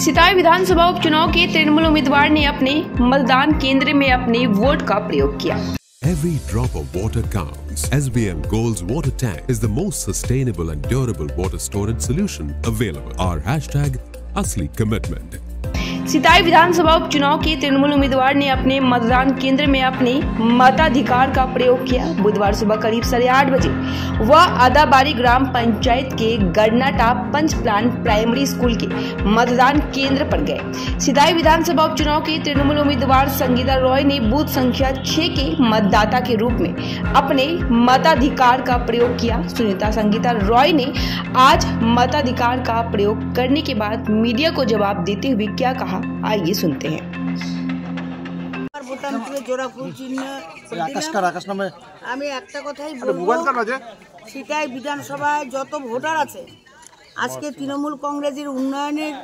सिताई विधानसभा उपचुनाव के तृणमूल उम्मीदवार ने अपने मतदान केंद्र में अपने वोट का प्रयोग किया। Every drop of water counts. SBM Gold's water tank is the most sustainable and durable water storage solution available. Our hashtag Asli Commitment. सिताई विधानसभा उपचुनाव के तृणमूल उम्मीदवार ने अपने मतदान केंद्र में अपने मताधिकार का प्रयोग किया। बुधवार सुबह करीब 8:30 बजे वह आदाबारी ग्राम पंचायत के गड़नाटा पंच प्लान प्राइमरी स्कूल के मतदान केंद्र पर गए। सिताई विधानसभा उपचुनाव के तृणमूल उम्मीदवार संगीता रॉय ने बूथ संख्या 6 के मतदाता के रूप में अपने मताधिकार का प्रयोग किया। सुनीता संगीता रॉय ने आज मताधिकार का प्रयोग करने के बाद मीडिया को जवाब देते हुए क्या कहा, आइए सुनते हैं। আমি একটা কথাই বলবো, সিতাই বিধানসভায় যত ভোটার আছে আজকে তৃণমূল কংগ্রেসের উন্নয়নের,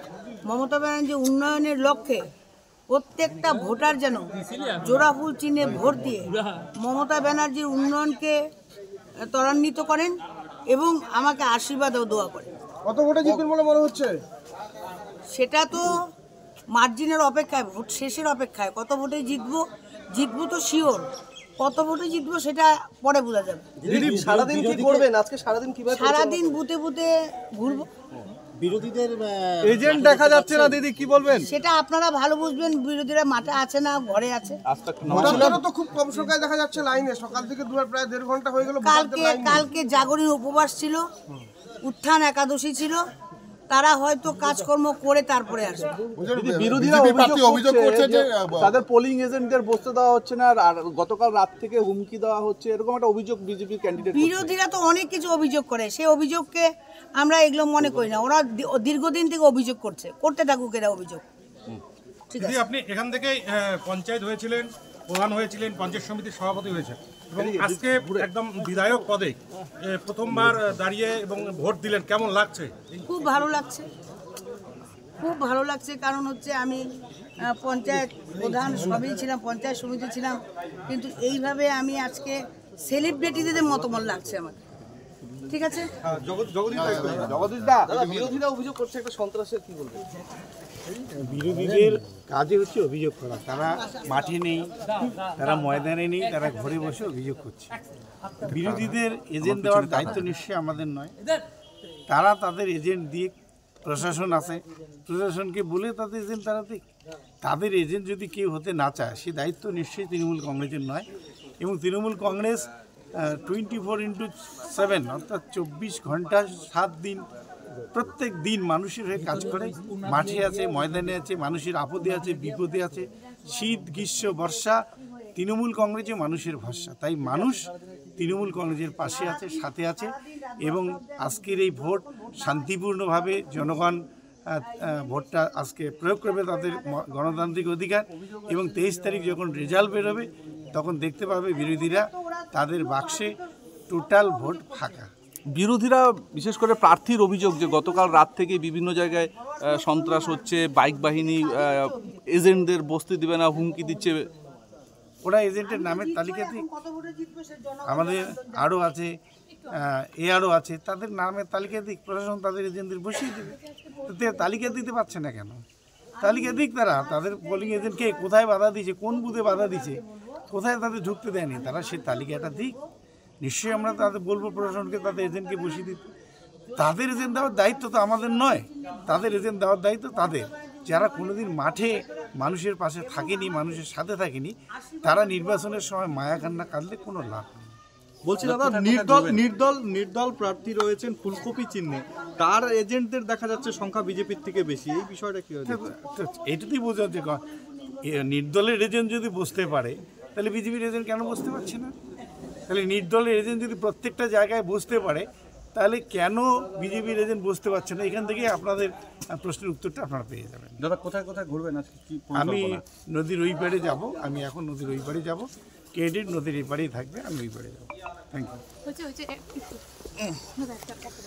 মমতা ব্যানার্জির উন্নয়নের লক্ষ্যে প্রত্যেকটা ভোটার যেন জোড়াফুল চিহ্নে ভোট দিয়ে মমতা ব্যানার্জির উন্নয়নকে ত্বরান্বিত করেন এবং আমাকে আশীর্বাদ ও দোয়া করেন। কত ভোটে জিতবেন বলে মনে হচ্ছে? সেটা তো মার্জিনের অপেক্ষায়, ভোট শেষের অপেক্ষায়। কত ভোটে জিতবো তো শিওর, কত ভোটে জিতবো সেটা পরে বোঝা যাবে। দিদি সারাদিন কি করবেন আজকে? সারাদিন কিভাবে? সারাদিন বুথে বুথে ঘুরবো। বিরোধীদের এজেন্ট দেখা যাচ্ছে না দিদি, কি বলবেন? সেটা আপনারা ভালো বুঝবেন। বিরোধীরা মাঠে আছে না ঘরে আছে? ভোটাররা তো খুব কম সংখ্যায় দেখা যাচ্ছে লাইনে। সকাল থেকে প্রায় 1.5 ঘন্টা হয়ে গেল। কালকে জাগরণী উপবাস ছিল, উত্থান একাদশী ছিল, তারা হয়তো কাজকর্ম করে তারপরে আসবে। বিরোধীরা অভিযোগ করছে যে তাদের পোলিং এজেন্টদের বসতে দেওয়া হচ্ছে না, আর গতকাল রাত থেকে হুমকি দেওয়া হচ্ছে, এরকম একটা অভিযোগ বিজেপি ক্যান্ডিডেট। বিরোধীরা তো অনেক কিছু অভিযোগ করে, সেই অভিযোগকে আমরা এগুলো মনে করি না। ওরা দীর্ঘদিন থেকে অভিযোগ করতে থাকুক এরা অভিযোগ। ঠিক আছে, আপনি এখান থেকে পঞ্চায়েত হয়েছিলেন, প্রধান হয়েছিলেন, পঞ্চায়েত সমিতির সভাপতি হয়েছেন এবং আজকে একদম বিধায়ক পদে প্রথমবার দাঁড়িয়ে এবং ভোট দিলেন, কেমন লাগছে? খুব ভালো লাগছে, খুব ভালো লাগছে। কারণ হচ্ছে আমি পঞ্চায়েত প্রধান সবই ছিলাম, পঞ্চায়েত সমিতি ছিলাম, কিন্তু এইভাবে আমি আজকে সেলিব্রিটিদের মতো মনে লাগছে আমাকে। ঠিক আছে, বিরোধীরা অভিযোগ করছে একটা সন্ত্রাসের, কি বলবেন? বিরোধীদের কাজে হচ্ছে অভিযোগ করা। তারা মাঠে নেই, তারা ময়দানে নেই, তারা ঘরে বসে অভিযোগ করছে। বিরোধীদের এজেন্ট দেওয়ার দায়িত্ব নিশ্চয়ই আমাদের নয়। তারা তাদের এজেন্ট দিয়ে, প্রশাসন আছে, প্রশাসনকে বলে তাদের এজেন্ট তারা দিক। তাদের এজেন্ট যদি কেউ হতে না চায়, সে দায়িত্ব নিশ্চয়ই তৃণমূল কংগ্রেসের নয়। এবং তৃণমূল কংগ্রেস 24x7 অর্থাৎ 24 ঘন্টা 7 দিন প্রত্যেক দিন মানুষের হয়ে কাজ করে। মাঠে আছে, ময়দানে আছে, মানুষের আপদে আছে, বিপদে আছে। শীত, গ্রীষ্ম, বর্ষা, তৃণমূল কংগ্রেসে মানুষের ভরসা। তাই মানুষ তৃণমূল কংগ্রেসের পাশে আছে, সাথে আছে। এবং আজকের এই ভোট শান্তিপূর্ণভাবে জনগণ ভোটটা আজকে প্রয়োগ করবে, তাদের গণতান্ত্রিক অধিকার। এবং 23 তারিখ যখন রেজাল্ট বেরোবে তখন দেখতে পাবে বিরোধীরা তাদের বাক্সে টোটাল ভোট ফাঁকা। বিরোধীরা বিশেষ করে প্রার্থীর অভিযোগ যে গতকাল রাত থেকে বিভিন্ন জায়গায় সন্ত্রাস হচ্ছে, বাইক বাহিনী এজেন্টদের বসতে দেবে না, হুমকি দিচ্ছে। ওরা এজেন্টের নামের তালিকা দিক, আমাদের আরও আছে, আরও আছে, তাদের নামের তালিকা দিক, প্রশাসন তাদের এজেন্টদের বসিয়ে দেবে। তালিকা দিতে পারছে না কেন? তালিকা দিক তারা, তাদের পোলিং এজেন্টকে কোথায় বাধা দিয়েছে, কোন বুথে বাধা দিয়েছে, কোথায় তাদের ঢুকতে দেয়নি, তারা সেই তালিকাটা দিক। নিশ্চয়ই আমরা তাদের বলবো প্রশাসনকে তাদের এজেন্টকে বসিয়ে দিতে। তাদের এজেন্ট দেওয়ার দায়িত্ব তো আমাদের নয়, তাদের এজেন্ট দেওয়ার দায়িত্ব তাদের। যারা কোনোদিন মাঠে মানুষের পাশে থাকেনি, মানুষের সাথে থাকেনি, তারা নির্বাচনের সময় মায়া কান্না কাঁদলে কোনো লাভ নেই। বলছি দাদা, নির্দল প্রার্থী রয়েছেন ফুলকপি চিহ্নে, তার এজেন্টদের দেখা যাচ্ছে সংখ্যা বিজেপির থেকে বেশি, এই বিষয়টা কি হচ্ছে? এইটাতেই বোঝা যে নির্দলের এজেন্ট যদি বসতে পারে তাহলে বিজেপির এজেন্ট কেন বসতে পারছে না? তাহলে নির্দলের এজেন্ট যদি প্রত্যেকটা জায়গায় বসতে পারে তাহলে কেন বিজেপির এজেন্ট বসতে পারছে না? এখান থেকে আপনাদের প্রশ্নের উত্তরটা আপনারা পেয়ে যাবেন। দাদা কোথায় কোথায় ঘুরবেন আজকে? আমি নদীর ওই পাড়ে যাবো, আমি এখন নদীর ওই পাড়ে যাবো। ক্যান্ডিডেট নদীর এই পাড়েই থাকবে, আমি ওই পাড়ে যাবো। Thank you.